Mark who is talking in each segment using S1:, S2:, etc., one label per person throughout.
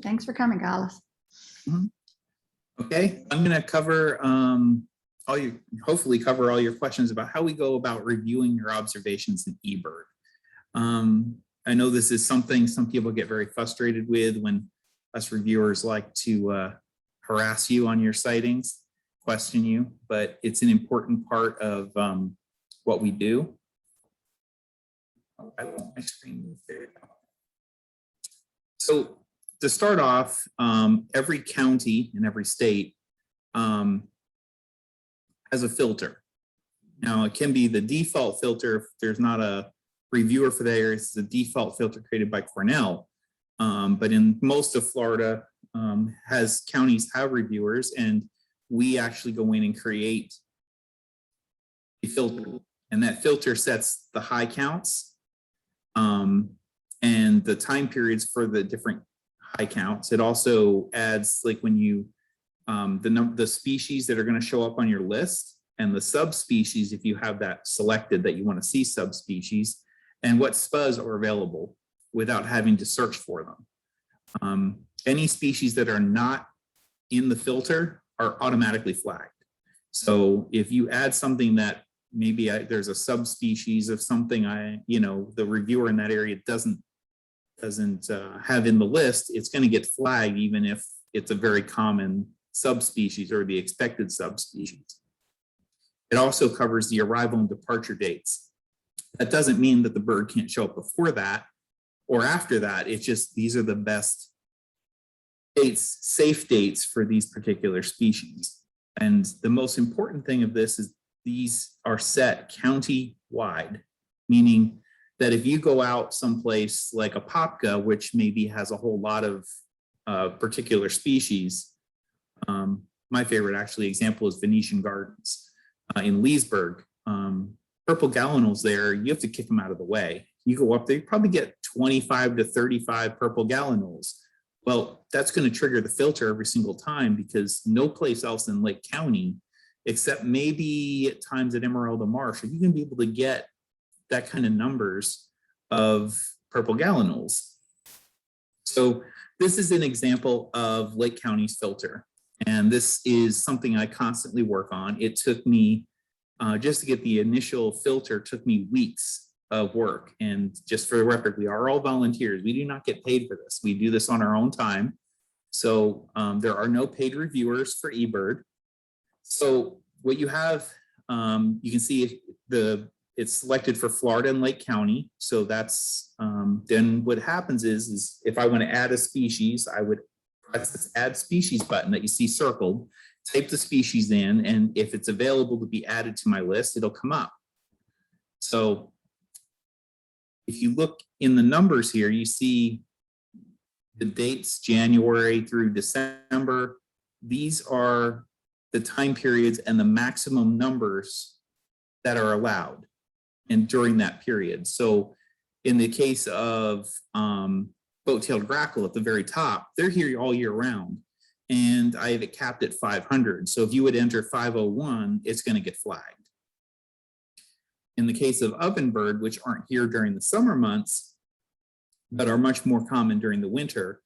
S1: Thanks for coming, Gallus.
S2: Okay, I'm going to cover hopefully cover all your questions about how we go about reviewing your observations in eBird. I know this is something some people get very frustrated with when us reviewers like to harass you on your sightings, question you, but it's an important part of what we do. I want my screen moved there. So to start off, every county in every state has a filter. Now it can be the default filter if there's not a reviewer for that area. It's the default filter created by Cornell. But in most of Florida, counties have reviewers, and we actually go in and create a filter, and that filter sets the high counts and the time periods for the different high counts. It also adds, like, when you the species that are going to show up on your list, and the subspecies if you have that selected that you want to see subspecies, and what SPUs are available without having to search for them. Any species that are not in the filter are automatically flagged. So if you add something that maybe there's a subspecies of something the reviewer in that area doesn't have in the list, it's going to get flagged even if it's a very common subspecies or the expected subspecies. It also covers the arrival and departure dates. That doesn't mean that the bird can't show up before that or after that. It's just these are the best dates, safe dates for these particular species. And the most important thing of this is these are set county-wide, meaning that if you go out someplace like a Apopka, which maybe has a whole lot of particular species, my favorite actually example is Venetian Gardens in Leesburg. Purple gallinals there, you have to kick them out of the way. You go up there, you probably get 25 to 35 purple gallinals. Well, that's going to trigger the filter every single time, because no place else in Lake County, except maybe at times at Emerald Marsh, are you going to be able to get that kind of numbers of purple gallinals. So this is an example of Lake County's filter. And this is something I constantly work on. It took me, just to get the initial filter, took me weeks of work. And just for the record, we are all volunteers. We do not get paid for this. We do this on our own time. So there are no paid reviewers for eBird. So what you have, you can see it's selected for Florida and Lake County. So that's, then what happens is if I want to add a species, I would press this add species button that you see circled, type the species in, and if it's available to be added to my list, it'll come up. So if you look in the numbers here, you see the dates January through December. These are the time periods and the maximum numbers that are allowed and during that period. So in the case of boat-tailed grackle at the very top, they're here all year round, and I have it capped at 500. So if you would enter 501, it's going to get flagged. In the case of ovenbird, which aren't here during the summer months, but are much more common during the winter,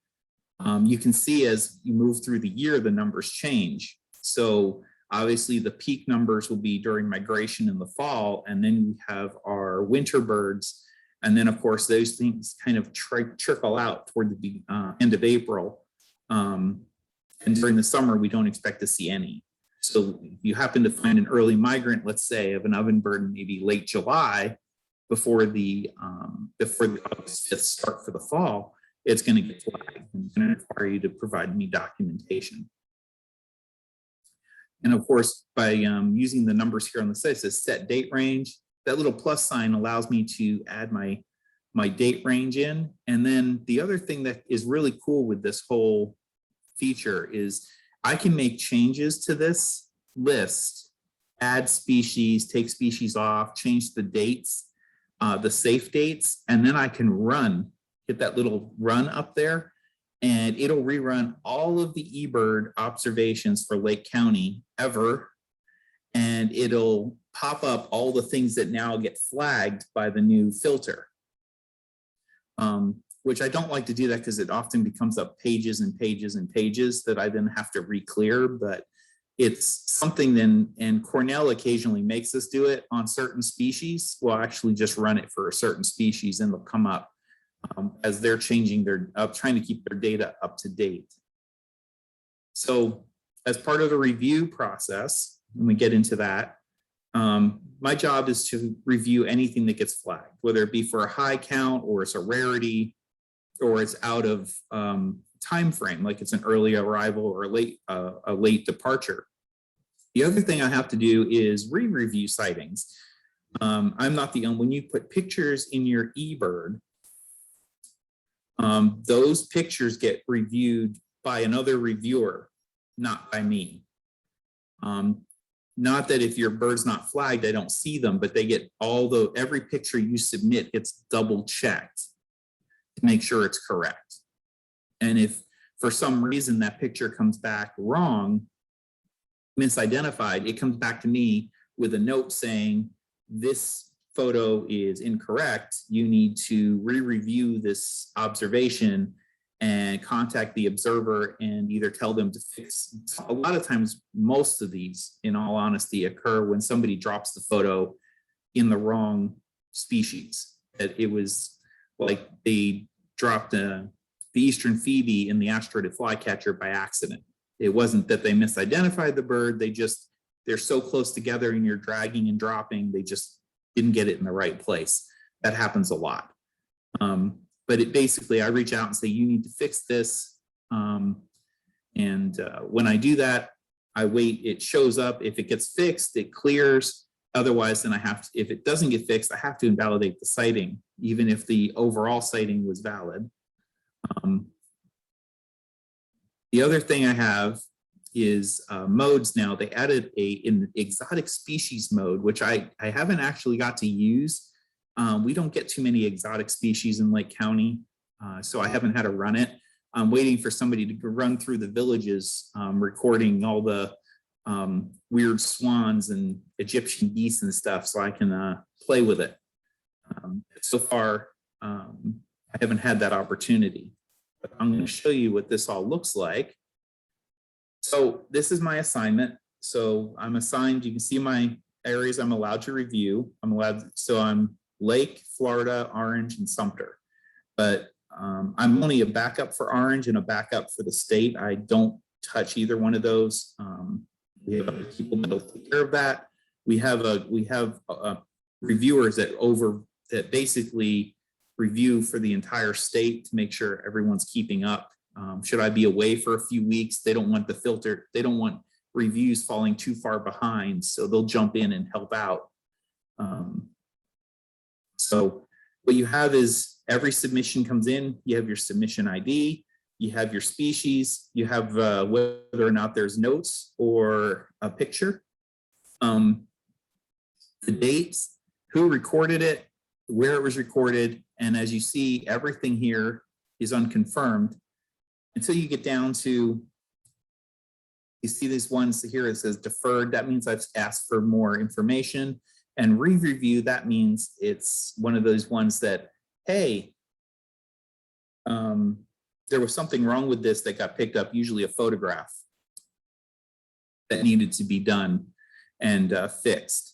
S2: you can see as you move through the year, the numbers change. So obviously the peak numbers will be during migration in the fall, and then we have our winter birds. And then of course, those things kind of trickle out toward the end of April. And during the summer, we don't expect to see any. So if you happen to find an early migrant, let's say of an ovenbird, maybe late July, before the August 5th start for the fall, it's going to get flagged and it's going to require you to provide me documentation. And of course, by using the numbers here on the site, it says set date range. That little plus sign allows me to add my date range in. And then the other thing that is really cool with this whole feature is I can make changes to this list, add species, take species off, change the dates, the safe dates, and then I can hit that little run up there, and it'll rerun all of the eBird observations for Lake County ever, and it'll pop up all the things that now get flagged by the new filter. which I don't like to do that because it often becomes up pages and pages and pages that I then have to re-clear, but it's something then, and Cornell occasionally makes us do it on certain species. We'll actually just run it for a certain species and they'll come up as they're changing their, trying to keep their data up to date. So as part of the review process, when we get into that, my job is to review anything that gets flagged, whether it be for a high count or it's a rarity or it's out of time frame, like it's an early arrival or a late departure. The other thing I have to do is re-review sightings. I'm not the only, when you put pictures in your eBird, those pictures get reviewed by another reviewer, not by me. Not that if your bird's not flagged, I don't see them, but they get every picture you submit gets double checked to make sure it's correct. And if for some reason that picture comes back wrong, misidentified, it comes back to me with a note saying this photo is incorrect. You need to re-review this observation and contact the observer and either tell them to fix. A lot of times, most of these, in all honesty, occur when somebody drops the photo in the wrong species. That it was like they dropped the eastern phoebe in the asteroided flycatcher by accident. It wasn't that they misidentified the bird. They're so close together and you're dragging and dropping, they just didn't get it in the right place. That happens a lot. But it basically, I reach out and say, you need to fix this. When I do that, I wait, it shows up. If it gets fixed, it clears. Otherwise, then if it doesn't get fixed, I have to invalidate the sighting, even if the overall sighting was valid. The other thing I have is modes now. They added an exotic species mode, which I haven't actually got to use. We don't get too many exotic species in Lake County, so I haven't had to run it. I'm waiting for somebody to run through the villages, recording all the weird swans and Egyptian geese and stuff so I can play with it. So far, I haven't had that opportunity. But I'm going to show you what this all looks like. So this is my assignment. So I'm assigned, you can see my areas I'm allowed to review. So I'm Lake, Florida, Orange, and Sumter. But I'm only a backup for Orange and a backup for the state. I don't touch either one of those. We have other people that will take care of that. We have reviewers that basically review for the entire state to make sure everyone's keeping up. Should I be away for a few weeks? They don't want the filter. They don't want reviews falling too far behind, so they'll jump in and help out. So what you have is every submission comes in, you have your submission ID, you have your species, you have whether or not there's notes or a picture, the dates, who recorded it, where it was recorded, and as you see, everything here is unconfirmed until you get down to, you see these ones here, it says deferred. That means I've asked for more information. And re-review, that means it's one of those ones that, hey, there was something wrong with this that got picked up, usually a photograph that needed to be done and fixed.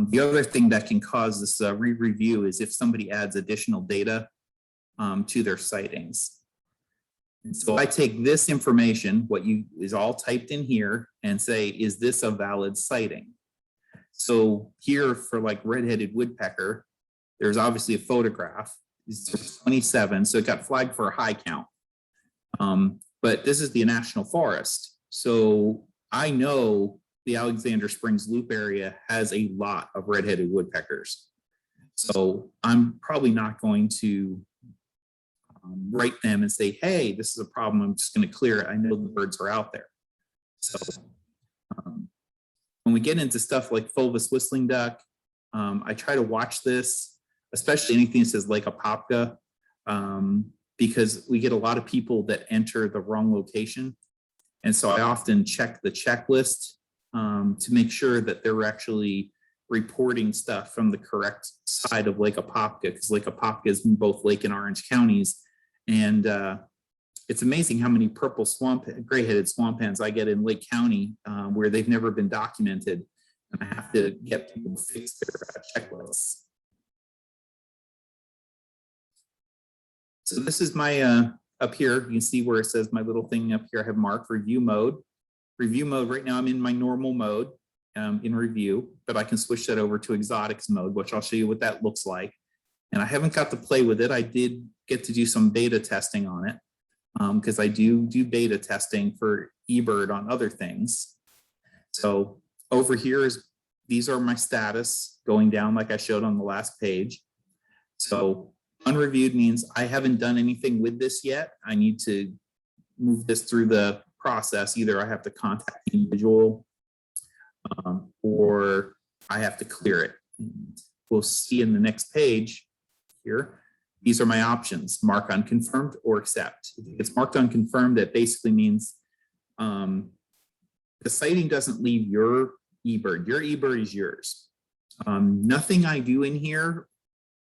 S2: The other thing that can cause this re-review is if somebody adds additional data to their sightings. And so I take this information, what is all typed in here, and say, is this a valid sighting? So here for like red-headed woodpecker, there's obviously a photograph. It's 27, so it got flagged for a high count. But this is the national forest. So I know the Alexander Springs Loop area has a lot of red-headed woodpeckers. So I'm probably not going to write them and say, hey, this is a problem, I'm just going to clear it. I know the birds are out there. So when we get into stuff like fulvous whistling duck, I try to watch this, especially anything that says Lake Apopka, because we get a lot of people that enter the wrong location. And so I often check the checklist to make sure that they're actually reporting stuff from the correct side of Lake Apopka, because Lake Apopka is in both Lake and Orange counties. And it's amazing how many purple gray-headed swamp hens I get in Lake County where they've never been documented. And I have to get people to fix their checklists. So this is my, up here, you can see where it says my little thing up here, I have marked review mode. Review mode, right now I'm in my normal mode in review, but I can switch that over to exotics mode, which I'll show you what that looks like. And I haven't got to play with it. I did get to do some beta testing on it because I do beta testing for eBird on other things. So over here these are my status going down like I showed on the last page. So unreviewed means I haven't done anything with this yet. I need to move this through the process. Either I have to contact the individual or I have to clear it. And we'll see in the next page here. These are my options: mark unconfirmed or accept. If it's marked unconfirmed, that basically means the sighting doesn't leave your eBird. Your eBird is yours. Nothing I do in here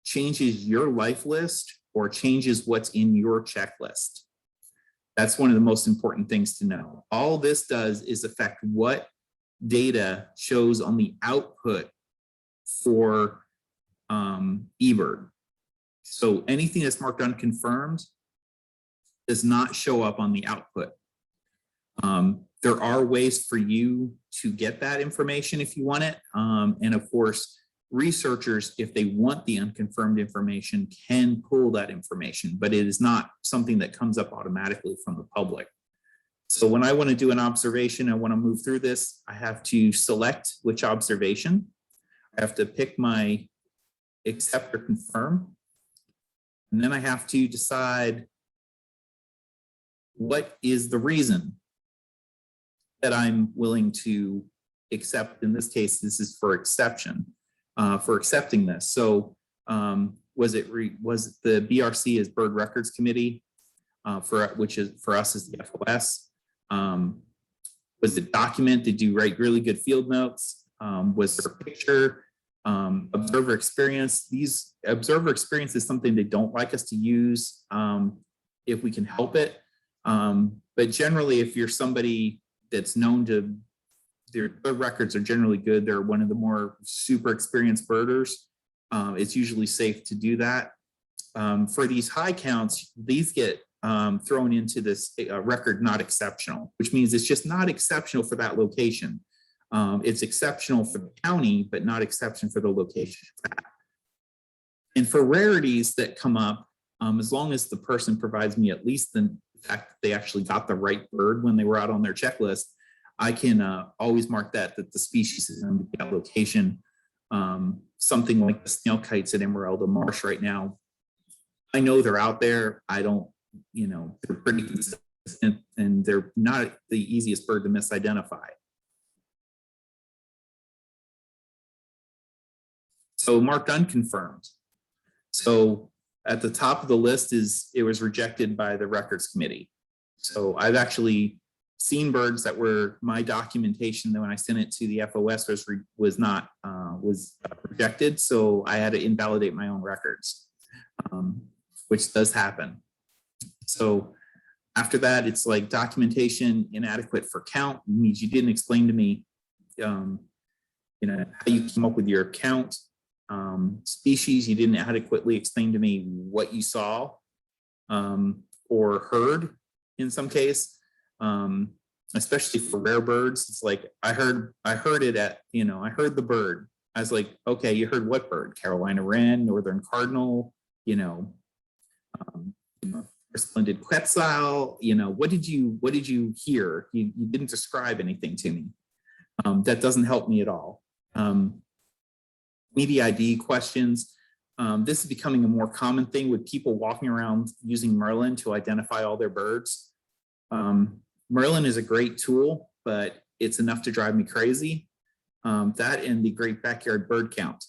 S2: changes your life list or changes what's in your checklist. That's one of the most important things to know. All this does is affect what data shows on the output for eBird. So anything that's marked unconfirmed does not show up on the output. There are ways for you to get that information if you want it. And of course, researchers, if they want the unconfirmed information, can pull that information, but it is not something that comes up automatically from the public. So when I want to do an observation, I want to move through this, I have to select which observation. I have to pick my accept or confirm. And then I have to decide what is the reason that I'm willing to accept. In this case, this is for exception, for accepting this. So was the BRC is Bird Records Committee, which is for us is the FOS. Was it document? Did you write really good field notes? Was there a picture? Observer experience. These observer experience is something they don't like us to use if we can help it. But generally, if you're somebody that's known to, their records are generally good, they're one of the more super experienced birders, it's usually safe to do that. For these high counts, these get thrown into this record not exceptional, which means it's just not exceptional for that location. It's exceptional for the county, but not exception for the location. And for rarities that come up, as long as the person provides me at least the fact that they actually got the right bird when they were out on their checklist, I can always mark that the species is in that location. Something like the snail kites at Emerald Marsh right now, I know they're out there. I don't, they're pretty consistent and they're not the easiest bird to misidentify. So marked unconfirmed. So at the top of the list it was rejected by the records committee. So I've actually seen birds that were my documentation that when I sent it to the FOS was rejected. So I had to invalidate my own records, which does happen. So after that, it's like documentation inadequate for count. It means you didn't explain to me, how you came up with your count. Species, you didn't adequately explain to me what you saw or heard in some case, especially for rare birds. It's like I heard it at, I heard the bird. I was like, okay, you heard what bird? Carolina wren, northern cardinal, splendid quetzal, what did you hear? You didn't describe anything to me. That doesn't help me at all. Media ID questions. This is becoming a more common thing with people walking around using Merlin to identify all their birds. Merlin is a great tool, but it's enough to drive me crazy. That and the Great Backyard Bird Count,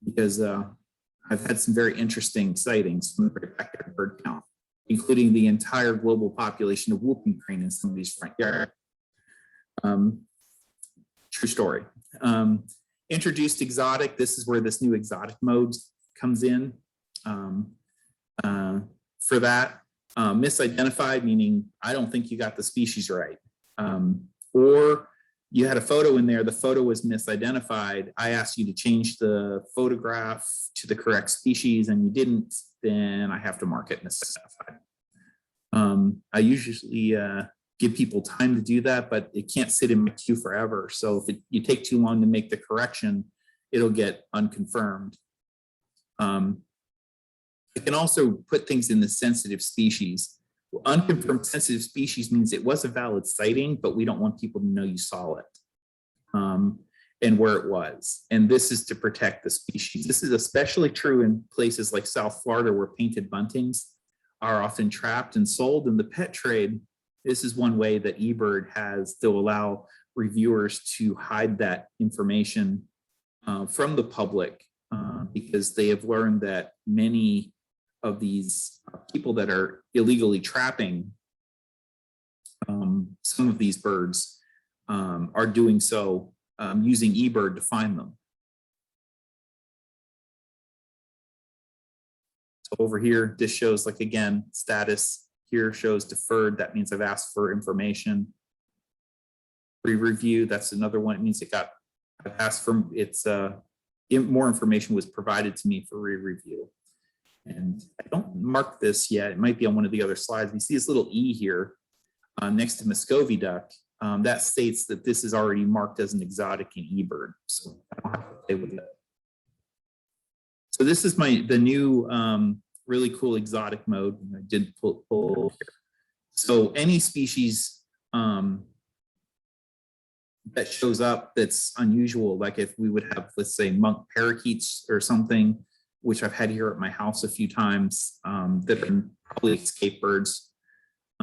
S2: because I've had some very interesting sightings from the Great Backyard Bird Count, including the entire global population of whooping crane in some of these front yards. True story. Introduced exotic, this is where this new exotic mode comes in. For that, misidentified, meaning I don't think you got the species right. Or you had a photo in there, the photo was misidentified. I asked you to change the photograph to the correct species and you didn't, then I have to mark it misidentified. I usually give people time to do that, but it can't sit in my queue forever. So if you take too long to make the correction, it'll get unconfirmed. I can also put things in the sensitive species. Unconfirmed sensitive species means it was a valid sighting, but we don't want people to know you saw it and where it was. And this is to protect the species. This is especially true in places like South Florida where painted buntings are often trapped and sold in the pet trade. This is one way that eBird has to allow reviewers to hide that information from the public because they have learned that many of these people that are illegally trapping some of these birds are doing so using eBird to find them. So over here, this shows, like, again, status here shows deferred. That means I've asked for information. Re-review, that's another one. It means I've asked for, more information was provided to me for re-review. And I don't mark this yet. It might be on one of the other slides. We see this little E here next to Muscovy duck. That states that this is already marked as an exotic in eBird. So I don't have to play with it. So this is the new really cool exotic mode. I did pull here. So any species that shows up that's unusual, like if we would have, let's say, monk parakeets or something, which I've had here at my house a few times, that are probably escape birds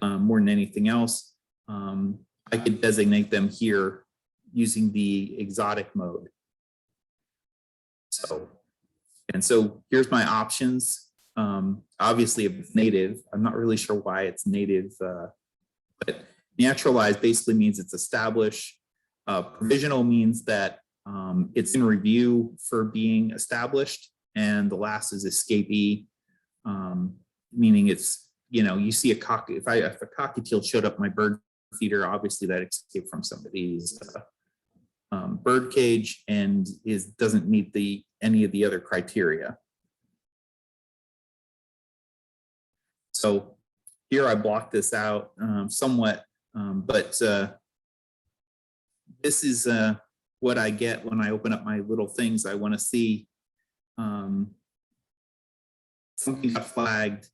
S2: more than anything else. I could designate them here using the exotic mode. So here's my options. Obviously, if it's native, I'm not really sure why it's native, but naturalized basically means it's established. Provisional means that it's in review for being established. And the last is escapee, meaning it's, you see if a cockatiel showed up my bird feeder, obviously that escaped from somebody's bird cage and doesn't meet any of the other criteria. So here I blocked this out somewhat, but this is what I get when I open up my little things. I want to see something got flagged.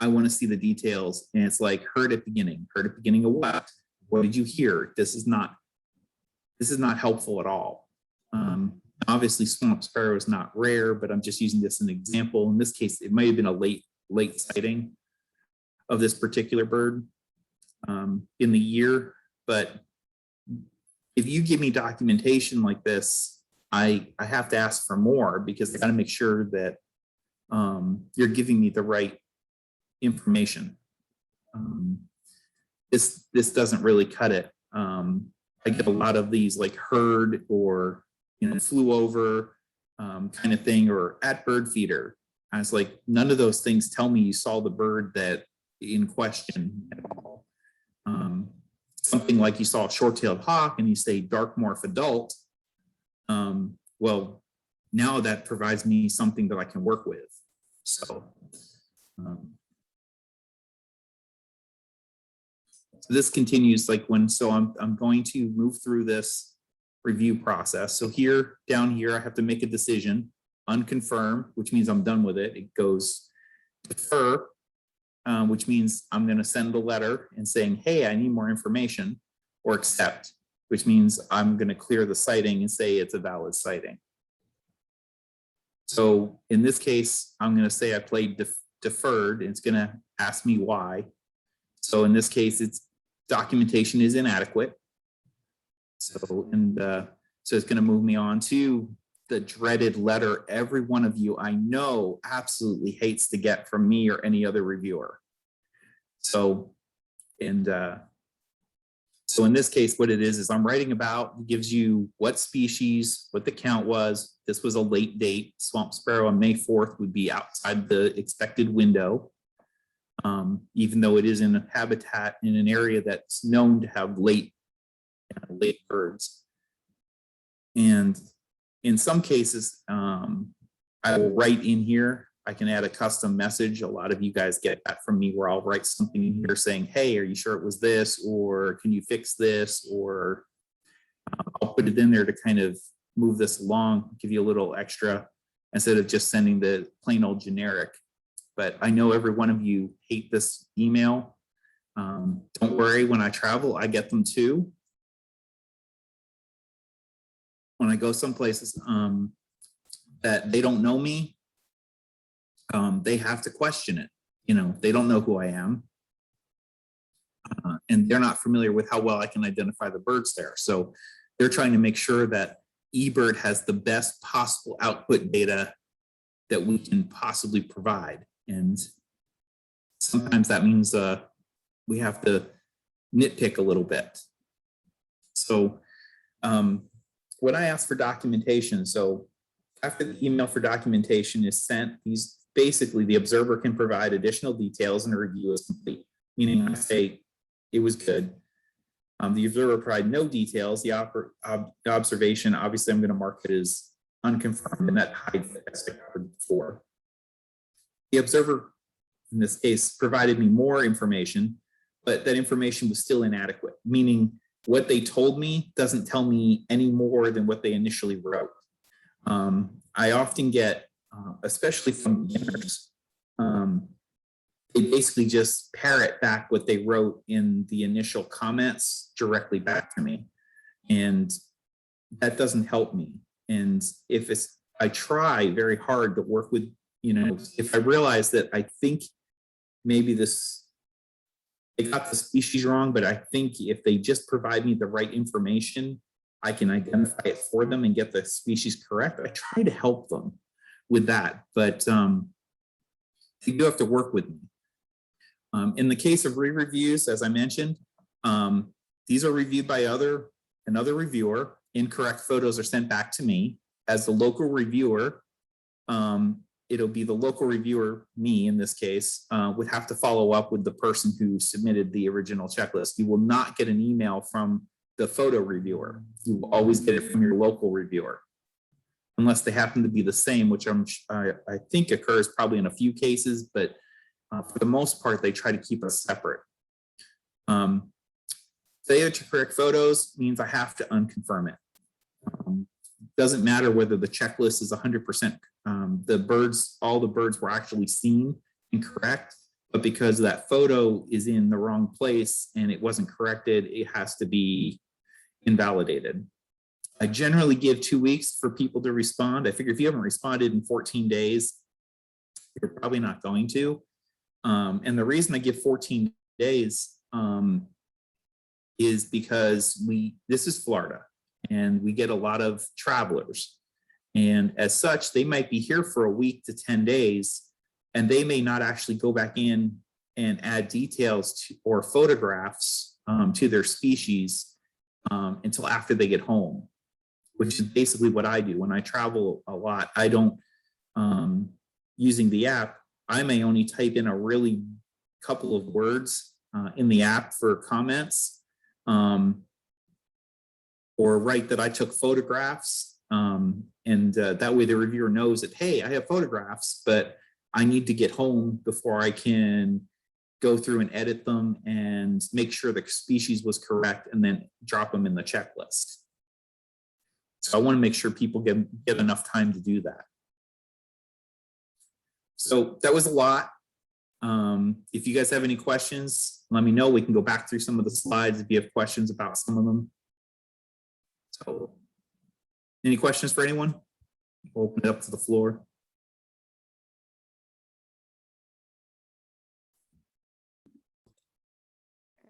S2: I want to see the details, and it's like heard at beginning of what? What did you hear? This is not helpful at all. Obviously, swamp sparrow is not rare, but I'm just using this as an example. In this case, it might have been a late sighting of this particular bird in the year. But if you give me documentation like this, I have to ask for more because I got to make sure that you're giving me the right information. This doesn't really cut it. I get a lot of these like heard or flew over kind of thing, or at bird feeder. I was like, none of those things tell me you saw the bird that in question at all. Something like you saw a short-tailed hawk and you say dark morph adult. Well, now that provides me something that I can work with. So this continues like I'm going to move through this review process. So down here, I have to make a decision, unconfirmed, which means I'm done with it. It goes defer, which means I'm going to send a letter and saying, hey, I need more information, or accept, which means I'm going to clear the sighting and say it's a valid sighting. So in this case, I'm going to say I played deferred, and it's going to ask me why. So in this case, documentation is inadequate. So it's going to move me on to the dreaded letter every one of you I know absolutely hates to get from me or any other reviewer. So, So in this case, what it is I'm writing about, it gives you what species, what the count was. This was a late date. Swamp sparrow on May 4th would be outside the expected window, even though it is in a habitat in an area that's known to have late birds. And in some cases, I will write in here, I can add a custom message. A lot of you guys get that from me where I'll write something in here saying, hey, are you sure it was this? Or can you fix this? Or I'll put it in there to kind of move this along, give you a little extra instead of just sending the plain old generic. But I know every one of you hate this email. Don't worry, when I travel, I get them too. When I go some places that they don't know me, they have to question it. You know, they don't know who I am. And they're not familiar with how well I can identify the birds there. So they're trying to make sure that eBird has the best possible output data that we can possibly provide. And sometimes that means we have to nitpick a little bit. So when I ask for documentation, so after the email for documentation is sent, basically the observer can provide additional details and a review is complete. Meaning I say it was good. The observer provide no details. The observation, obviously I'm going to mark it as unconfirmed, and that hides the as I covered before. The observer, in this case, provided me more information, but that information was still inadequate, meaning what they told me doesn't tell me any more than what they initially wrote. I often get, especially from beginners, they basically just parrot back what they wrote in the initial comments directly back to me. And that doesn't help me. And I try very hard to work with, if I realize that I think maybe they got the species wrong, but I think if they just provide me the right information, I can identify it for them and get the species correct. I try to help them with that, but you do have to work with me. In the case of re-reviews, as I mentioned, these are reviewed by another reviewer. Incorrect photos are sent back to me. As the local reviewer, it'll be the local reviewer, me in this case, would have to follow up with the person who submitted the original checklist. You will not get an email from the photo reviewer. You will always get it from your local reviewer, unless they happen to be the same, which I think occurs probably in a few cases, but for the most part, they try to keep us separate. Correct photos means I have to unconfirm it. Doesn't matter whether the checklist is 100%. All the birds were actually seen and correct, but because that photo is in the wrong place and it wasn't corrected, it has to be invalidated. I generally give 2 weeks for people to respond. I figure if you haven't responded in 14 days, you're probably not going to. And the reason I give 14 days is because this is Florida and we get a lot of travelers. And as such, they might be here for a week to 10 days, and they may not actually go back in and add details or photographs to their species until after they get home, which is basically what I do. When I travel a lot, I don't, using the app, I may only type in a really couple of words in the app for comments, or write that I took photographs. And that way the reviewer knows that, hey, I have photographs, but I need to get home before I can go through and edit them and make sure the species was correct and then drop them in the checklist. So I want to make sure people get enough time to do that. So that was a lot. If you guys have any questions, let me know. We can go back through some of the slides if you have questions about some of them. So any questions for anyone? We'll open it up to the floor.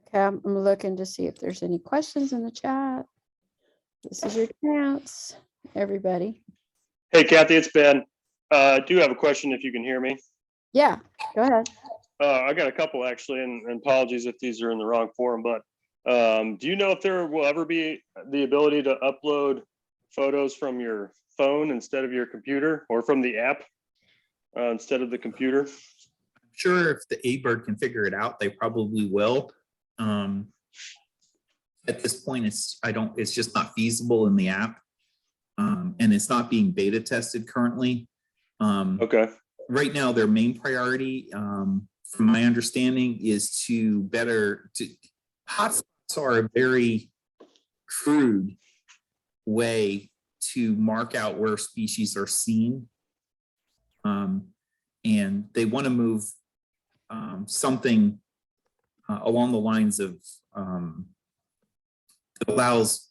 S3: Okay, I'm looking to see if there's any questions in the chat. This is your chance, everybody.
S4: Hey, Kathy, it's Ben. I do have a question if you can hear me.
S3: Yeah, go ahead.
S4: I got a couple actually, and apologies if these are in the wrong form, but Do you know if there will ever be the ability to upload photos from your phone instead of your computer, or from the app instead of the computer?
S2: Sure, if the eBird can figure it out, they probably will. At this point, it's just not feasible in the app. And it's not being beta tested currently.
S4: Okay.
S2: Right now, their main priority, from my understanding, is hotspots are a very crude way to mark out where species are seen. And they want to move something along the lines of that allows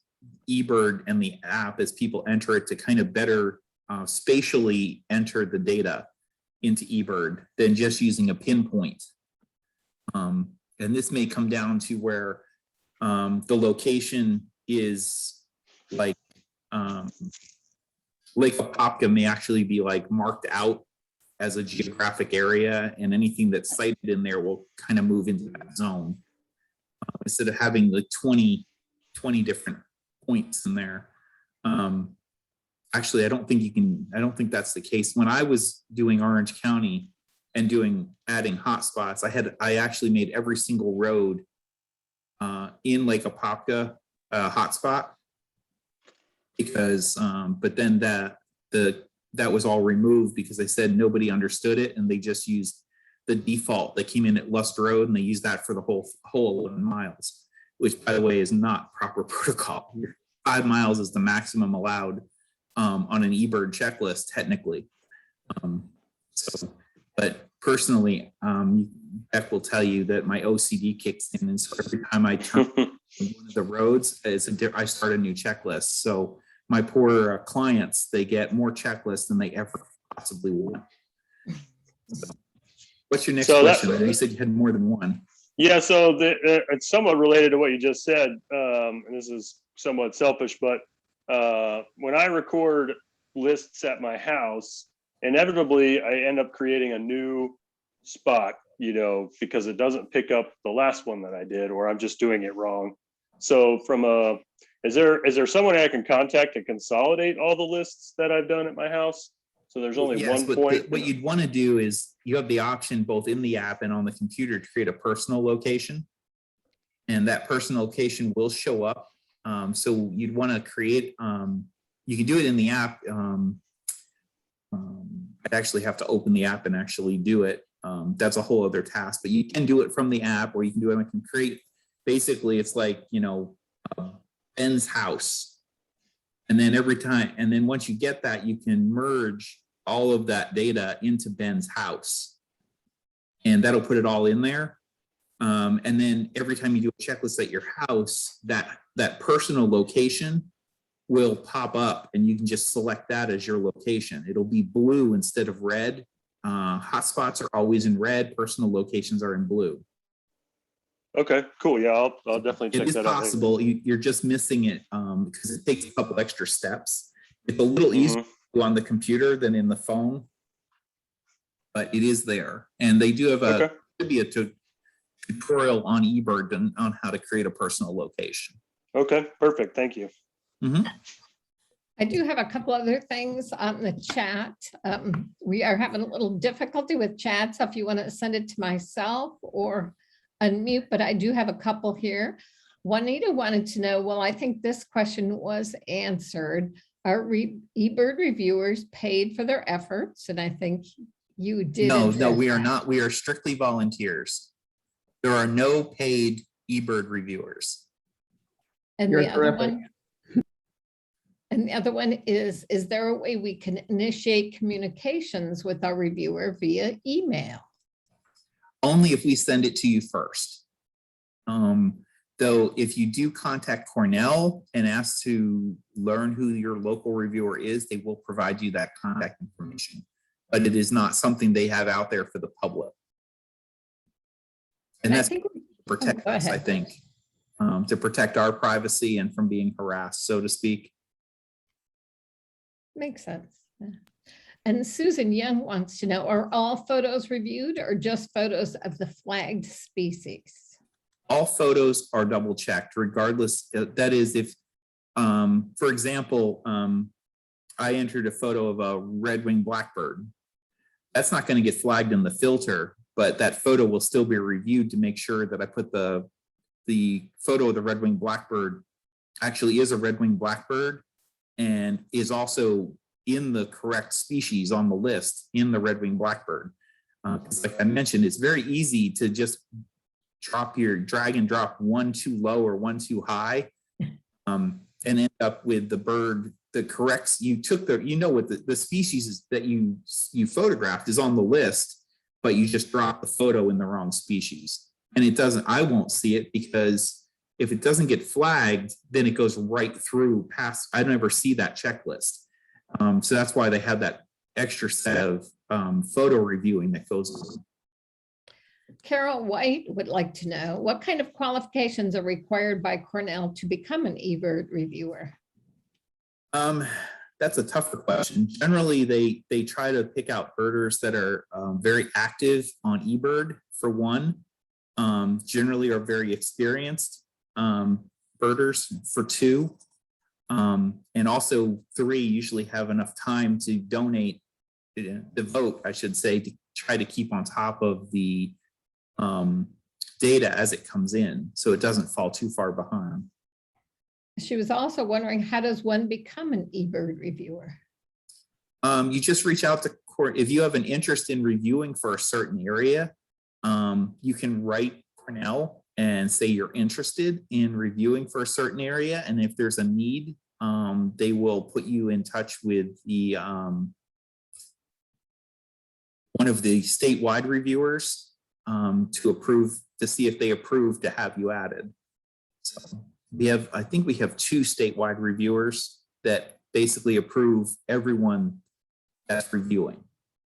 S2: eBird and the app, as people enter it, to kind of better spatially enter the data into eBird than just using a pinpoint. And this may come down to where the location is like Lake Apopka may actually be like marked out as a geographic area, and anything that's cited in there will kind of move into that zone. Instead of having like 20 different points in there. Actually, I don't think that's the case. When I was doing Orange County and adding hotspots, I actually made every single road in Lake Apopka hotspot, because but then that was all removed because they said nobody understood it, and they just used the default that came in at Lust Road, and they used that for the whole 11 miles, which, by the way, is not proper protocol. 5 miles is the maximum allowed on an eBird checklist, technically. But personally, Beck will tell you that my OCD kicks in, and so every time I turn one of the roads, I start a new checklist. So my poor clients, they get more checklists than they ever possibly want. So, what's your next question? You said you had more than one.
S4: Yeah, so it's somewhat related to what you just said, and this is somewhat selfish, but when I record lists at my house, inevitably I end up creating a new spot, because it doesn't pick up the last one that I did, or I'm just doing it wrong. So is there someone I can contact to consolidate all the lists that I've done at my house? So there's only one point.
S2: What you'd want to do is you have the option both in the app and on the computer to create a personal location. And that personal location will show up. So you'd want to create, you can do it in the app. I'd actually have to open the app and actually do it. That's a whole other task, but you can do it from the app, or you can do it. I can create, basically it's like, Ben's house. And then once you get that, you can merge all of that data into Ben's house, and that'll put it all in there. And then every time you do a checklist at your house, that personal location will pop up, and you can just select that as your location. It'll be blue instead of red. Hotspots are always in red. Personal locations are in blue.
S4: Okay, cool. Yeah, I'll definitely check that out.
S2: It is possible. You're just missing it because it takes a couple extra steps. It's a little easier on the computer than in the phone, but it is there. And they do have could be a tutorial on eBird on how to create a personal location.
S4: Okay, perfect. Thank you.
S1: I do have a couple other things on the chat. We are having a little difficulty with chat, so if you want to send it to myself or unmute, but I do have a couple here. Juanita wanted to know, well, I think this question was answered. Are eBird reviewers paid for their efforts? And I think you did.
S2: No, we are not. We are strictly volunteers. There are no paid eBird reviewers.
S1: And the other one, is there a way we can initiate communications with our reviewer via email?
S2: Only if we send it to you first. Though if you do contact Cornell and ask to learn who your local reviewer is, they will provide you that contact information, but it is not something they have out there for the public. And that's to protect us, I think, to protect our privacy and from being harassed, so to speak.
S1: Makes sense. Yeah. And Susan Young wants to know, are all photos reviewed or just photos of the flagged species?
S2: all photos are double checked regardless. That is if, for example, I entered a photo of a red-winged blackbird. That's not going to get flagged in the filter, but that photo will still be reviewed to make sure that I put the photo of the red-winged blackbird actually is a red-winged blackbird and is also in the correct species on the list in the red-winged blackbird. Because like I mentioned, it's very easy to just drag and drop one too low or one too high, and end up with the bird the correct. You took the, you know what the species is that you photographed is on the list, but you just dropped the photo in the wrong species, and it doesn't. I won't see it because if it doesn't get flagged, then it goes right through past. I never see that checklist. So that's why they have that extra set of photo reviewing that goes on.
S1: Carol White would like to know what kind of qualifications are required by Cornell to become an eBird reviewer?
S2: That's a tougher question. Generally, they try to pick out birders that are very active on eBird for one, generally are very experienced birders for two, and also three usually have enough time to devote, I should say, to try to keep on top of the data as it comes in, so it doesn't fall too far behind.
S1: She was also wondering, how does one become an eBird reviewer?
S2: You just reach out to if you have an interest in reviewing for a certain area, you can write Cornell and say you're interested in reviewing for a certain area, and if there's a need, they will put you in touch with the one of the statewide reviewers to see if they approve to have you added. So I think we have two statewide reviewers that basically approve everyone that's reviewing.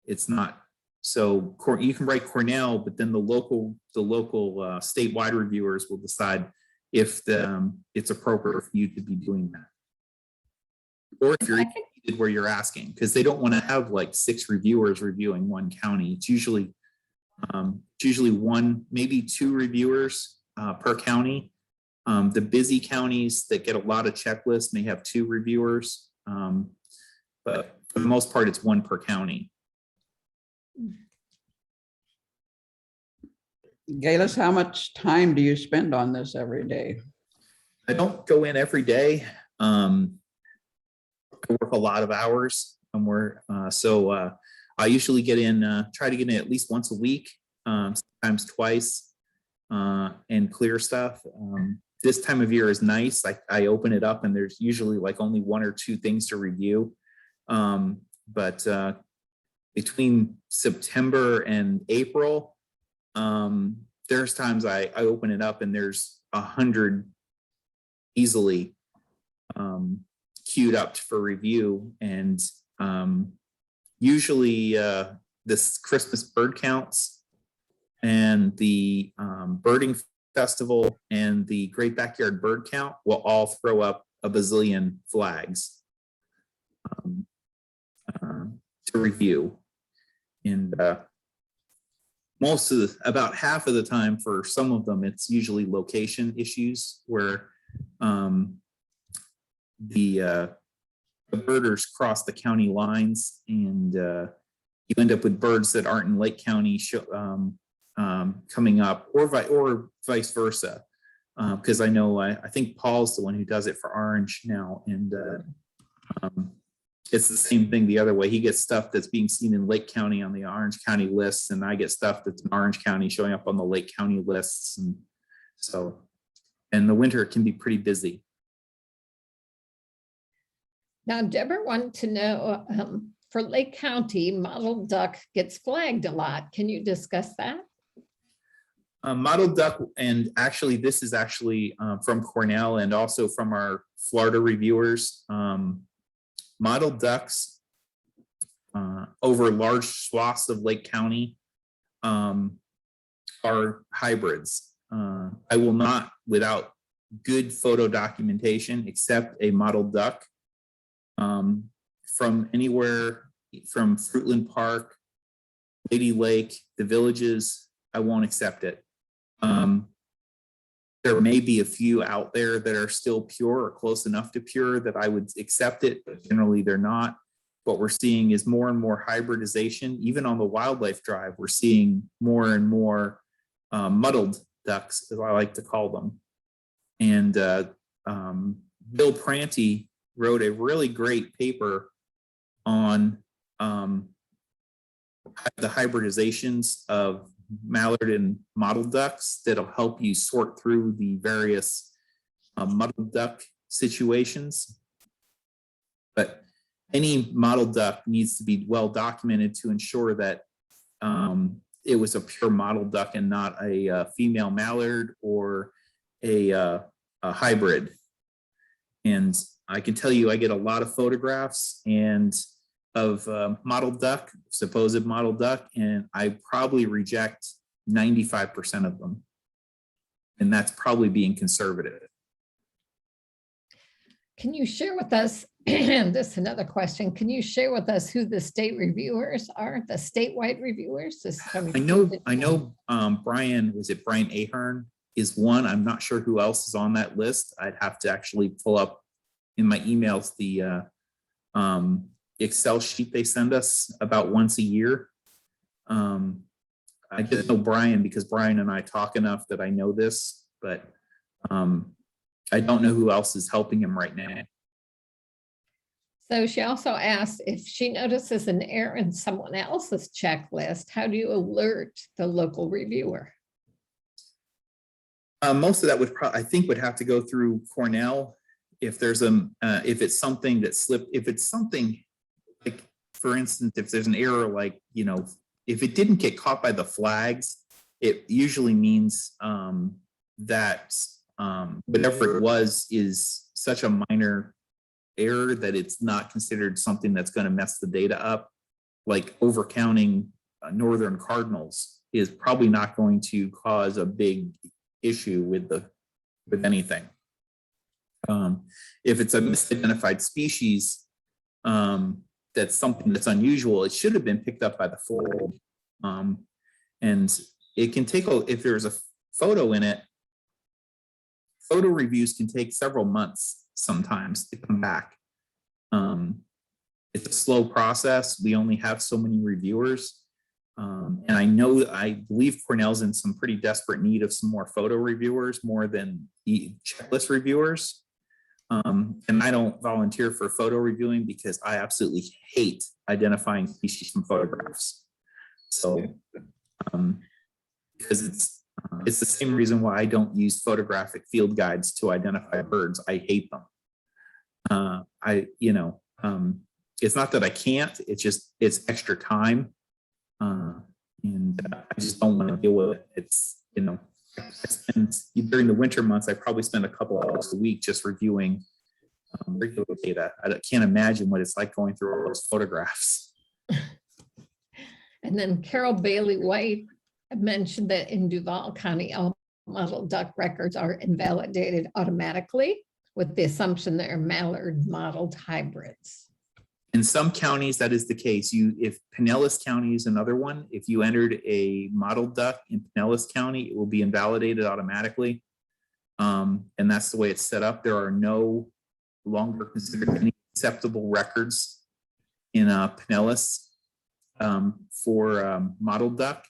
S2: It's not, so you can write Cornell, but then the local statewide reviewers will decide if it's appropriate for you to be doing that. Or if you're where you're asking, because they don't want to have like 6 reviewers reviewing one county. It's usually one, maybe 2 reviewers per county. The busy counties that get a lot of checklists may have 2 reviewers, but for the most part, it's 1 per county.
S5: Gallus, how much time do you spend on this every day?
S2: I don't go in every day. I work a lot of hours, and I usually get in, try to get in at least once a week, sometimes twice, and clear stuff. This time of year is nice. I open it up and there's usually like only 1 or 2 things to review. But between September and April, there's times I open it up and there's 100 easily queued up for review. And usually this Christmas bird counts and the birding festival and the Great Backyard Bird Count will all throw up a bazillion flags to review. And about half of the time for some of them, it's usually location issues where the birders cross the county lines, and you end up with birds that aren't in Lake County coming up, or vice versa. Because I know I think Paul's the one who does it for Orange now, and it's the same thing the other way. He gets stuff that's being seen in Lake County on the Orange County lists, and I get stuff that's in Orange County showing up on the Lake County lists. And so, in the winter, it can be pretty busy.
S1: Now, Deborah wanted to know, for Lake County, mottled duck gets flagged a lot. Can you discuss that?
S2: Mottled duck, and actually this is actually from Cornell and also from our Florida reviewers. Mottled ducks over large swaths of Lake County are hybrids. I will not, without good photo documentation, accept a mottled duck from anywhere from Fruitland Park, Lady Lake, the Villages. I won't accept it. There may be a few out there that are still pure or close enough to pure that I would accept it, but generally they're not. What we're seeing is more and more hybridization. Even on the wildlife drive, we're seeing more and more muddled ducks, as I like to call them. And Bill Pranty wrote a really great paper on the hybridizations of mallard and mottled ducks that'll help you sort through the various mottled duck situations. But any mottled duck needs to be well documented to ensure that it was a pure mottled duck and not a female mallard or a hybrid. And I can tell you, I get a lot of photographs and of mottled duck, supposed mottled duck, and I probably reject 95% of them. And that's probably being conservative.
S1: Can you share with us, this is another question, can you share with us who the state reviewers are, the statewide reviewers?
S2: I know Brian, was it Brian Ahern is one. I'm not sure who else is on that list. I'd have to actually pull up in my emails the Excel sheet they send us about once a year. I just know Brian because Brian and I talk enough that I know this, but I don't know who else is helping him right now.
S1: So she also asked if she notices an error in someone else's checklist, how do you alert the local reviewer?
S2: Most of that would probably, I think, would have to go through Cornell. If there's if it's something that slipped, if it's something like, for instance, if there's an error, like, you know, if it didn't get caught by the flags, it usually means that whatever it was is such a minor error that it's not considered something that's going to mess the data up. Like overcounting northern cardinals is probably not going to cause a big issue with anything. If it's a misidentified species, that's something that's unusual, it should have been picked up by the fold. And it can take, if there's a photo in it, photo reviews can take several months sometimes to come back. It's a slow process. We only have so many reviewers. And I believe Cornell's in some pretty desperate need of some more photo reviewers, more than checklist reviewers. And I don't volunteer for photo reviewing because I absolutely hate identifying species from photographs. So, because it's the same reason why I don't use photographic field guides to identify birds. I hate them. It's not that I can't, it's just, it's extra time. And I just don't want to deal with it. It's, you know, and during the winter months, I probably spend a couple hours a week just reviewing regular data. I can't imagine what it's like going through all those photographs.
S1: And then Carol Bailey White mentioned that in Duval County, all mottled duck records are invalidated automatically with the assumption they're mallard mottled hybrids.
S2: In some counties, that is the case. If Pinellas County is another one, if you entered a mottled duck in Pinellas County, it will be invalidated automatically. And that's the way it's set up. There are no longer considered any acceptable records in Pinellas for mottled duck.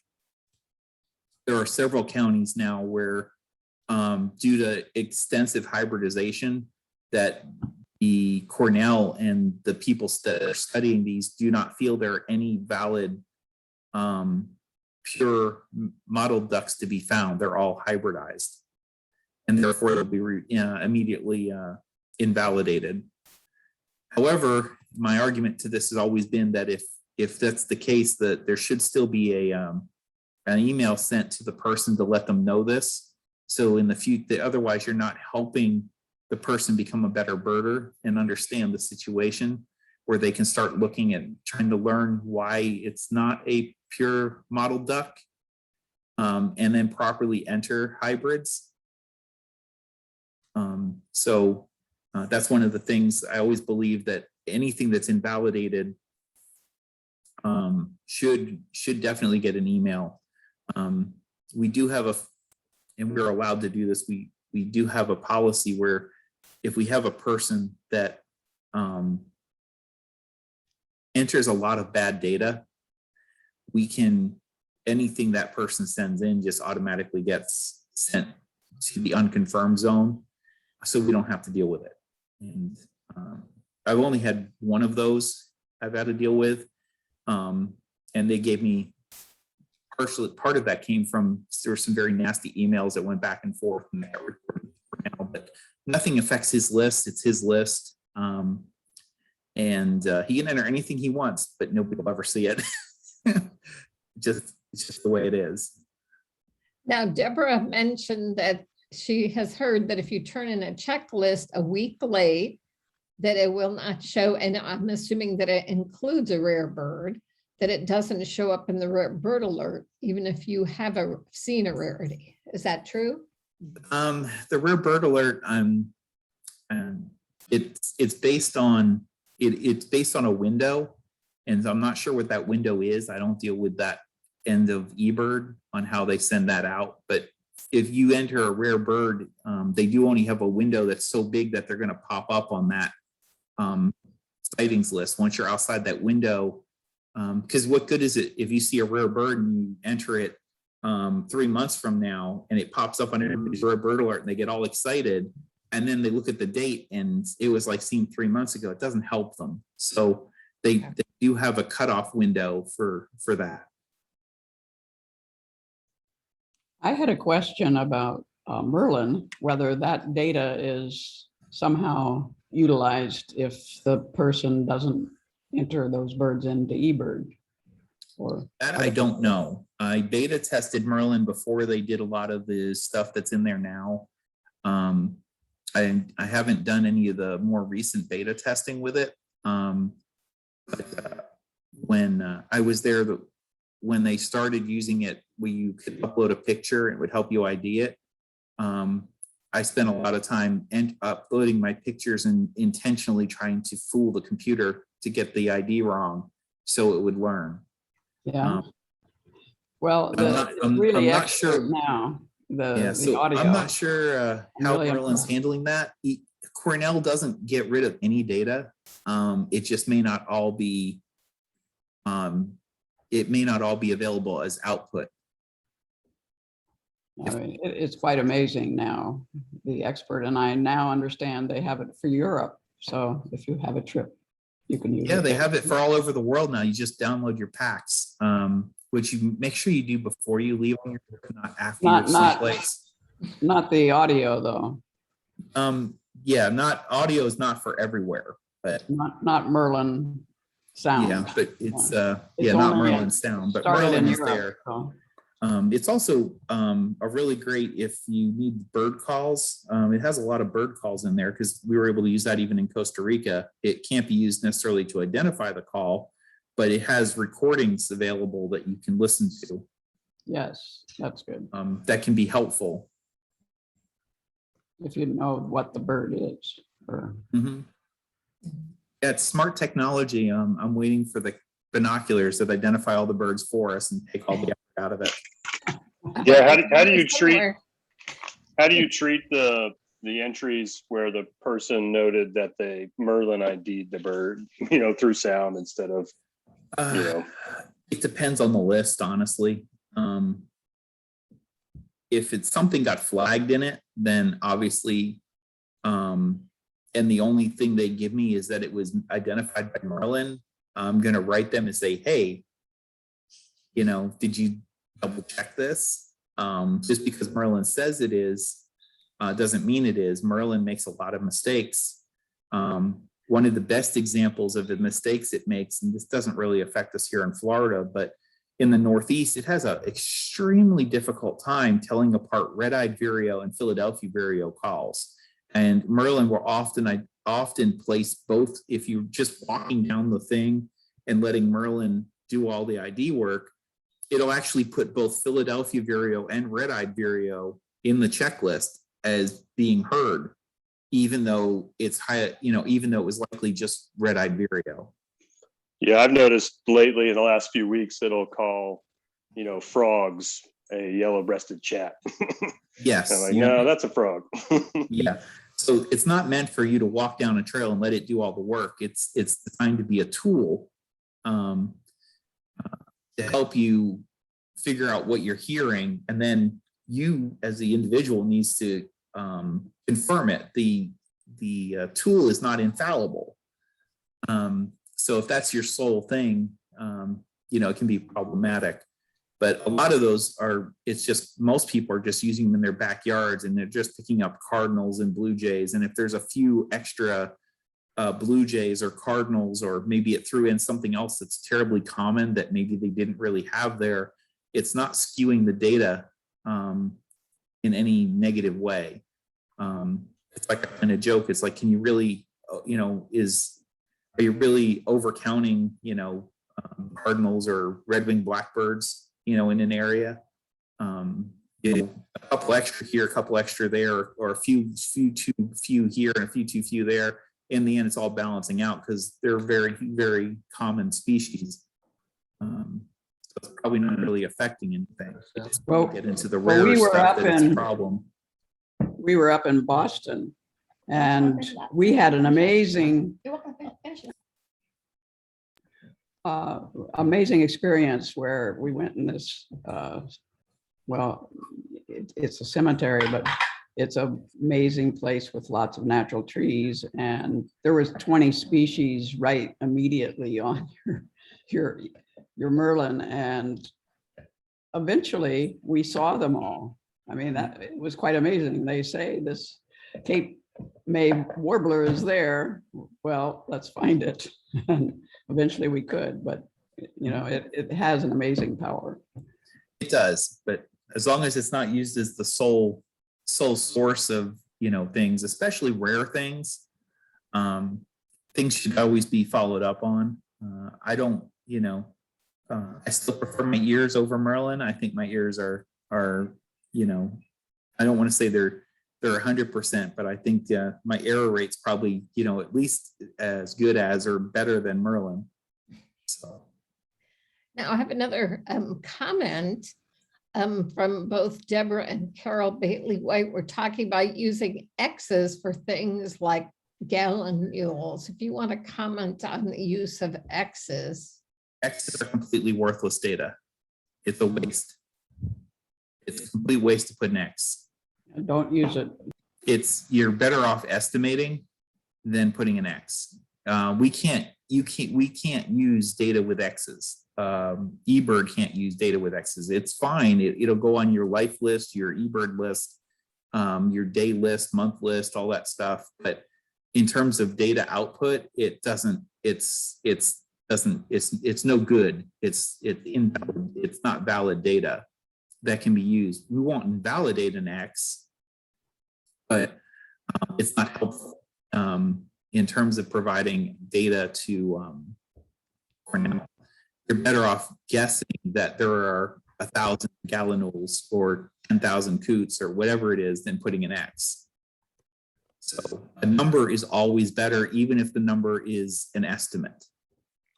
S2: There are several counties now where, due to extensive hybridization, that the Cornell and the people that are studying these do not feel there are any valid pure mottled ducks to be found. They're all hybridized, and therefore they'll be immediately invalidated. However, my argument to this has always been that if that's the case, that there should still be an email sent to the person to let them know this. So in the future, otherwise you're not helping the person become a better birder and understand the situation, where they can start looking at trying to learn why it's not a pure mottled duck, and then properly enter hybrids. So that's one of the things I always believe, that anything that's invalidated should definitely get an email. We do have and we're allowed to do this. we do have a policy where if we have a person that enters a lot of bad data, we can, anything that person sends in just automatically gets sent to the unconfirmed zone, so we don't have to deal with it. And I've only had one of those I've had to deal with, and they gave me partially, part of that came from, there were some very nasty emails that went back and forth in that report for now, but nothing affects his list. It's his list. And he can enter anything he wants, but nobody will ever see it. It's just the way it is.
S1: Now, Deborah mentioned that she has heard that if you turn in a checklist a week late, that it will not show, and I'm assuming that it includes a rare bird, that it doesn't show up in the rare bird alert, even if you have seen a rarity. Is that true?
S2: The rare bird alert, it's based on it's based on a window, and I'm not sure what that window is. I don't deal with that end of eBird on how they send that out, but if you enter a rare bird, they do only have a window that's so big that they're going to pop up on that sightings list once you're outside that window. Because what good is it if you see a rare bird and you enter it 3 months from now and it pops up on everybody's rare bird alert and they get all excited, and then they look at the date and it was like seen 3 months ago. It doesn't help them. So they do have a cutoff window for that.
S5: I had a question about Merlin, whether that data is somehow utilized if the person doesn't enter those birds into eBird. Or
S2: That I don't know. I beta tested Merlin before they did a lot of the stuff that's in there now. I haven't done any of the more recent beta testing with it. But when I was there, when they started using it, where you could upload a picture, it would help you ID it. I spent a lot of time uploading my pictures and intentionally trying to fool the computer to get the ID wrong so it would learn.
S5: yeah. Well,
S2: I'm
S5: really
S2: not
S5: expert
S2: sure
S5: now.
S2: Yeah,
S5: The
S2: so
S5: audio.
S2: I'm not sure how
S5: really
S2: Merlin's
S5: impressed.
S2: handling that. Cornell doesn't get rid of any data. It just may not all be, it may not all be available as output.
S5: I mean, it's quite amazing now. The expert and I now understand they have it for Europe. So if you have a trip, you can use it.
S2: Yeah, they have it for all over the world now. You just download your packs, which you make sure you do before you leave on your trip, not after you're someplace.
S5: Not the audio though.
S2: Yeah, not audio is not for everywhere, but
S5: Not Merlin sound.
S2: yeah, but it's
S5: It's
S2: not
S5: only
S2: Merlin sound, but
S5: started
S2: Merlin
S5: in
S2: is
S5: Europe,
S2: there.
S5: so.
S2: It's also a really great if you need bird calls. It has a lot of bird calls in there because we were able to use that even in Costa Rica. It can't be used necessarily to identify the call, but it has recordings available that you can listen to.
S5: Yes, that's good.
S2: That can be helpful.
S5: If you know what the bird is. Or
S2: Mhm. Yeah, it's smart technology. I'm waiting for the binoculars that identify all the birds for us and take all the effort out of it.
S4: Yeah, how do you treat
S1: Similar.
S4: how do you treat the entries where the person noted that they Merlin ID'd the bird, through sound instead of,
S2: It depends on the list, honestly. If it's something got flagged in it, then obviously, and the only thing they give me is that it was identified by Merlin, I'm going to write them and say, hey, did you double check this? Just because Merlin says it is, doesn't mean it is. Merlin makes a lot of mistakes. One of the best examples of the mistakes it makes, and this doesn't really affect us here in Florida, but in the Northeast, it has an extremely difficult time telling apart red-eyed vireo and Philadelphia vireo calls. And Merlin will often place both. If you're just walking down the thing and letting Merlin do all the ID work, it'll actually put both Philadelphia vireo and red-eyed vireo in the checklist as being heard, even though it's high, even though it was likely just red-eyed vireo.
S4: Yeah, I've noticed lately in the last few weeks, it'll call, frogs a yellow-breasted chat.
S2: Yes.
S4: I'm like,
S2: you-
S4: no, that's a frog.
S2: Yeah. So it's not meant for you to walk down a trail and let it do all the work. It's designed to be a tool to help you figure out what you're hearing, and then you as the individual needs to confirm it. The tool is not infallible. So if that's your sole thing, it can be problematic. But a lot of those it's just, most people are just using them in their backyards, and they're just picking up cardinals and blue jays. And if there's a few extra blue jays or cardinals, or maybe it threw in something else that's terribly common that maybe they didn't really have there, it's not skewing the data in any negative way. It's like in a joke, it's like, can you really, are you really overcounting, cardinals or red-winged blackbirds, in an area? A couple extra here, a couple extra there, or a few too few here and a few too few there. In the end, it's all balancing out because they're very, very common species. So it's probably not really affecting anything.
S5: Well,
S2: Get into the
S5: well,
S2: rare
S5: we were
S2: stuff
S5: up
S2: that it's a
S5: in-
S2: problem.
S5: We were up in Boston, and we had an amazing experience where we went in this, it's a cemetery, but it's an amazing place with lots of natural trees. And there was 20 species right immediately on your Merlin. And eventually we saw them all. I mean, it was quite amazing. They say this Cape May warbler is there. Well, let's find it. And eventually we could, but it has an amazing power.
S2: It does, but as long as it's not used as the sole source of things, especially rare things, things should always be followed up on. I don't, I still prefer my ears over Merlin. I think my ears are I don't want to say they're 100%, but I think my error rate's probably at least as good as or better than Merlin. So
S1: Now I have another comment from both Deborah and Carol Bailey White. We're talking about using X's for things like gallon mules. If you want to comment on the use of X's.
S2: X's are completely worthless data. It's a waste. It's a complete waste to put an X.
S5: Don't use it.
S2: You're better off estimating than putting an X. We can't use data with X's. eBird can't use data with X's. It's fine. It'll go on your life list, your eBird list, your day list, month list, all that stuff. But in terms of data output, it doesn't. It's no good. It's invalid. It's not valid data that can be used. We won't invalidate an X, but it's not helpful in terms of providing data to Cornell. You're better off guessing that there are 1,000 gallinules or 10,000 coots or whatever it is than putting an X. So a number is always better, even if the number is an estimate.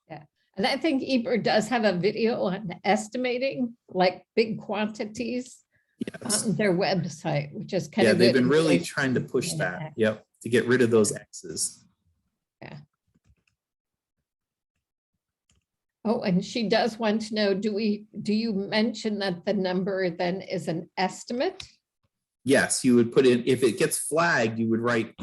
S1: Yeah, and I think eBird does have a video on estimating like big quantities
S2: Yes.
S1: on their website, which is kind
S2: Yeah,
S1: of
S2: they've
S1: good
S2: been really
S1: information.
S2: trying to push
S1: Yeah.
S2: that. Yep, to get rid of those X's.
S1: Oh, and she does want to know, do you mention that the number then is an estimate?
S2: Yes, you would put in, if it gets flagged, you would write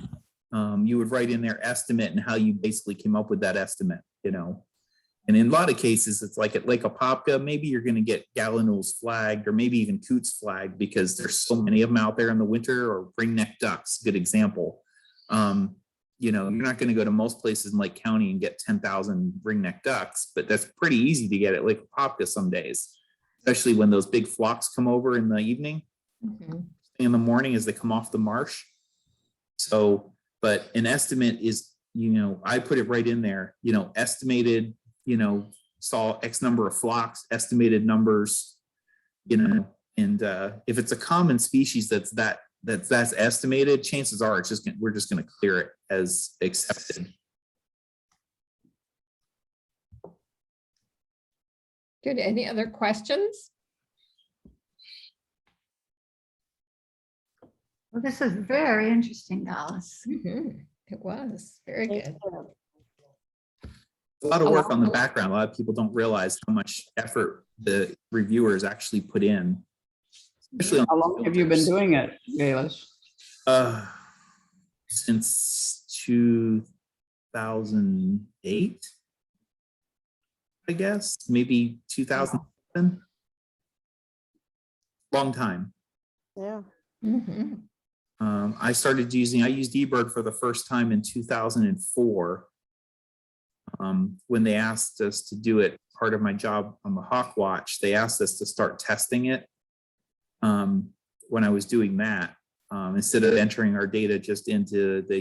S2: in their estimate and how you basically came up with that estimate, And in a lot of cases, it's like at Lake Apopka, maybe you're going to get gallinules flagged or maybe even coots flagged because there's so many of them out there in the winter, or ringneck ducks, good example. You're not going to go to most places in Lake County and get 10,000 ringneck ducks, but that's pretty easy to get at Lake Apopka some days, especially when those big flocks come over in the evening, in the morning as they come off the marsh. So, but an estimate is, I put it right in there, estimated, saw X number of flocks, estimated numbers, and if it's a common species that's estimated, chances are we're just going to clear it as accepted.
S1: Good. Any other questions?
S6: Well, this is very interesting, Gallus.
S1: Mhm. It was very good.
S2: A lot of work on the background. A lot of people don't realize how much effort the reviewers actually put in. Especially on
S5: How long have you been doing it, Gallus?
S2: Since 2008, I guess, maybe 2007. Long time.
S3: Yeah.
S1: Mhm.
S2: I used eBird for the first time in 2004. When they asked us to do it, part of my job on the Hawk Watch, they asked us to start testing it. When I was doing that, instead of entering our data just into the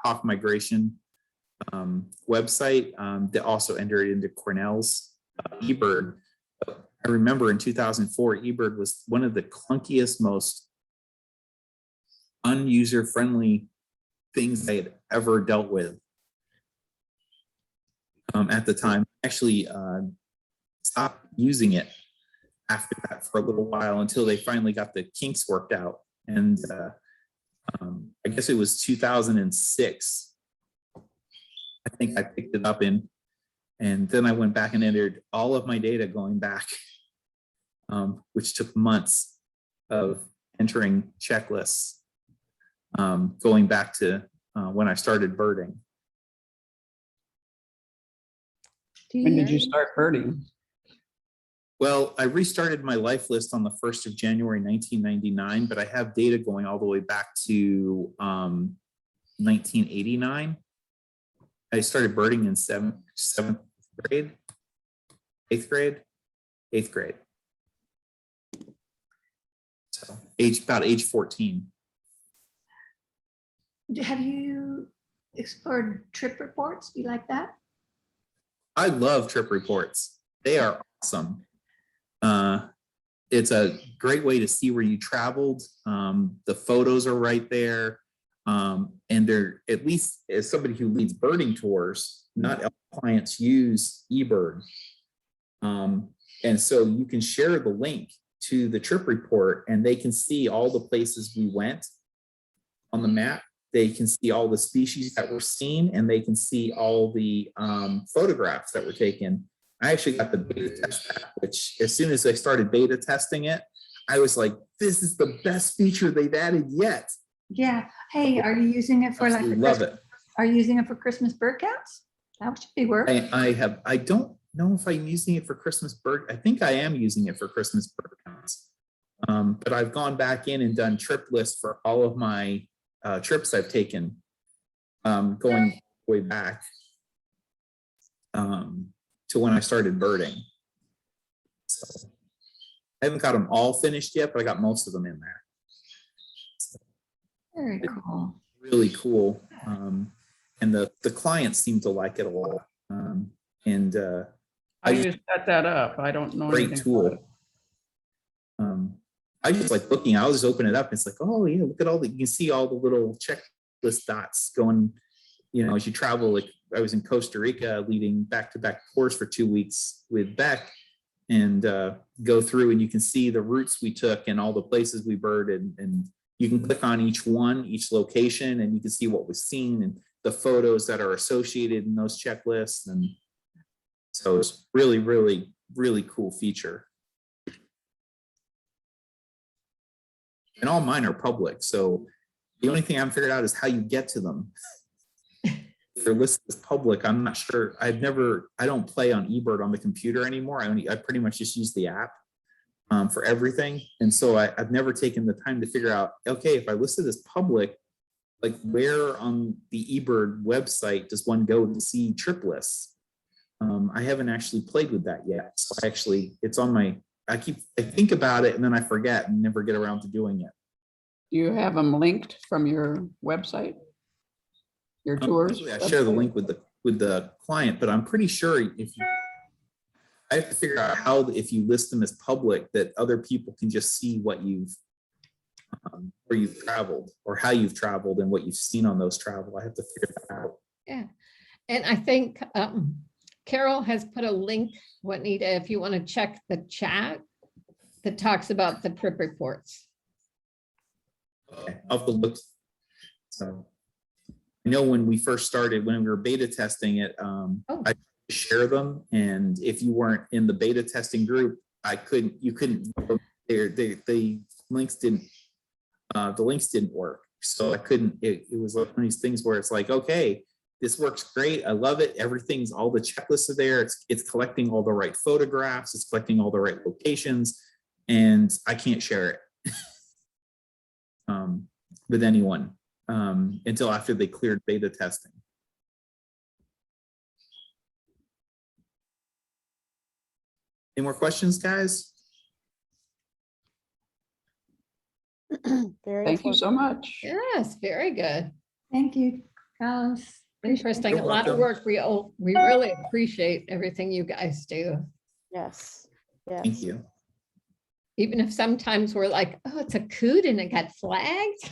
S2: Hawk migration website, they also entered it into Cornell's eBird. I remember in 2004, eBird was one of the clunkiest, most unuser-friendly things I had ever dealt with at the time. Actually stopped using it after that for a little while until they finally got the kinks worked out. And I guess it was 2006. I think I picked it up and then I went back and entered all of my data going back, which took months of entering checklists, going back to when I started birding.
S5: When did you start birding?
S2: Well, I restarted my life list on the 1st of January, 1999, but I have data going all the way back to 1989. I started birding in seventh grade, eighth grade. So about age 14.
S6: Have you explored trip reports? Do you like that?
S2: I love trip reports. They are awesome. It's a great way to see where you traveled. The photos are right there. And they're, at least as somebody who leads birding tours, not all clients use eBird. And so you can share the link to the trip report and they can see all the places we went on the map. They can see all the species that were seen and they can see all the photographs that were taken. I actually got the beta test app, which as soon as I started beta testing it, I was like, this is the best feature they've added yet.
S6: Yeah. Hey, are you using it for like?
S2: Absolutely love it.
S6: Are you using it for Christmas bird counts? That should be work.
S2: I don't know if I'm using it for Christmas bird. I think I am using it for Christmas bird counts. But I've gone back in and done trip lists for all of my trips I've taken, going way back to when I started birding. So I haven't got them all finished yet, but I got most of them in there.
S6: Very cool.
S2: Really cool. And the clients seem to like it a lot. And
S5: How do you set that up? I don't know.
S2: great
S5: anything
S2: tool.
S5: about it.
S2: I just like looking, I'll just open it up. It's like, oh yeah, look at all the, you can see all the little checklist dots going, you know, as you travel. Like I was in Costa Rica leading back-to-back tours for 2 weeks with Beck and go through and you can see the routes we took and all the places we birded, and you can click on each location, and you can see what was seen and the photos that are associated in those checklists. And so it's really, really, really cool feature. And all mine are public. So the only thing I haven't figured out is how you get to them. If they're listed as public, I'm not sure. I don't play on eBird on the computer anymore. I pretty much just use the app for everything. And so I've never taken the time to figure out, okay, if I list it as public, like where on the eBird website does one go to see trip lists? I haven't actually played with that yet. So it's on my, I think about it and then I forget and never get around to doing it.
S5: Do you have them linked from your website? Your tours?
S2: I share the link with the client, but I'm pretty sure I have to figure out how, if you list them as public, that other people can just see what you've, where you've traveled or how you've traveled and what you've seen on those travel. I have to figure that out.
S1: Yeah. And I think Carol has put a link, Juanita, if you want to check the chat that talks about the trip reports.
S2: Okay, I'll have to look. So I know when we first started, when we were beta testing it, I share them, and if you weren't in the beta testing group, you couldn't. The links didn't work, so I couldn't. It was like one of these things where it's like, okay, this works great. I love it. Everything's, all the checklists are there. It's collecting all the right photographs. It's collecting all the right locations, and I can't share it with anyone until after they cleared beta testing. Any more questions, guys?
S3: Very
S5: Thank you so much.
S1: Yes, very good.
S6: Thank you, Gallus.
S1: Interesting. A
S2: You're
S1: lot of
S2: welcome.
S1: work. We really appreciate everything you guys do.
S3: Yes.
S2: Thank
S3: Yes.
S2: you.
S1: Even if sometimes we're like, oh, it's a coot and it got flagged.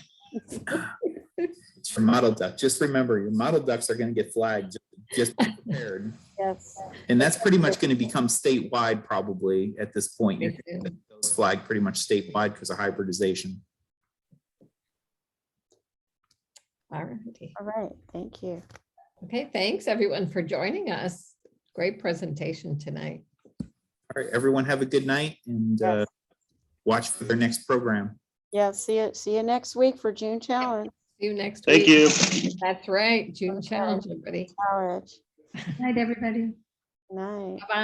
S2: It's for mottled duck. Just remember, your mottled ducks are going to get flagged. Just be prepared.
S3: Yes.
S2: And that's pretty much going to become statewide probably at this point. You're
S1: They
S2: gonna
S1: do.
S2: get those flagged pretty much statewide because of hybridization.
S1: All righty.
S3: All right. Thank you.
S1: Okay, thanks everyone for joining us. Great presentation tonight.
S2: All right, everyone have a good night, and
S3: Yes.
S2: watch for their next program.
S3: Yeah. See you next week for June Challenge.
S1: See you next
S4: Thank
S1: week.
S4: you.
S1: That's right. June challenge, everybody.
S3: College.
S6: Night, everybody.
S3: Night.
S1: Bye-bye.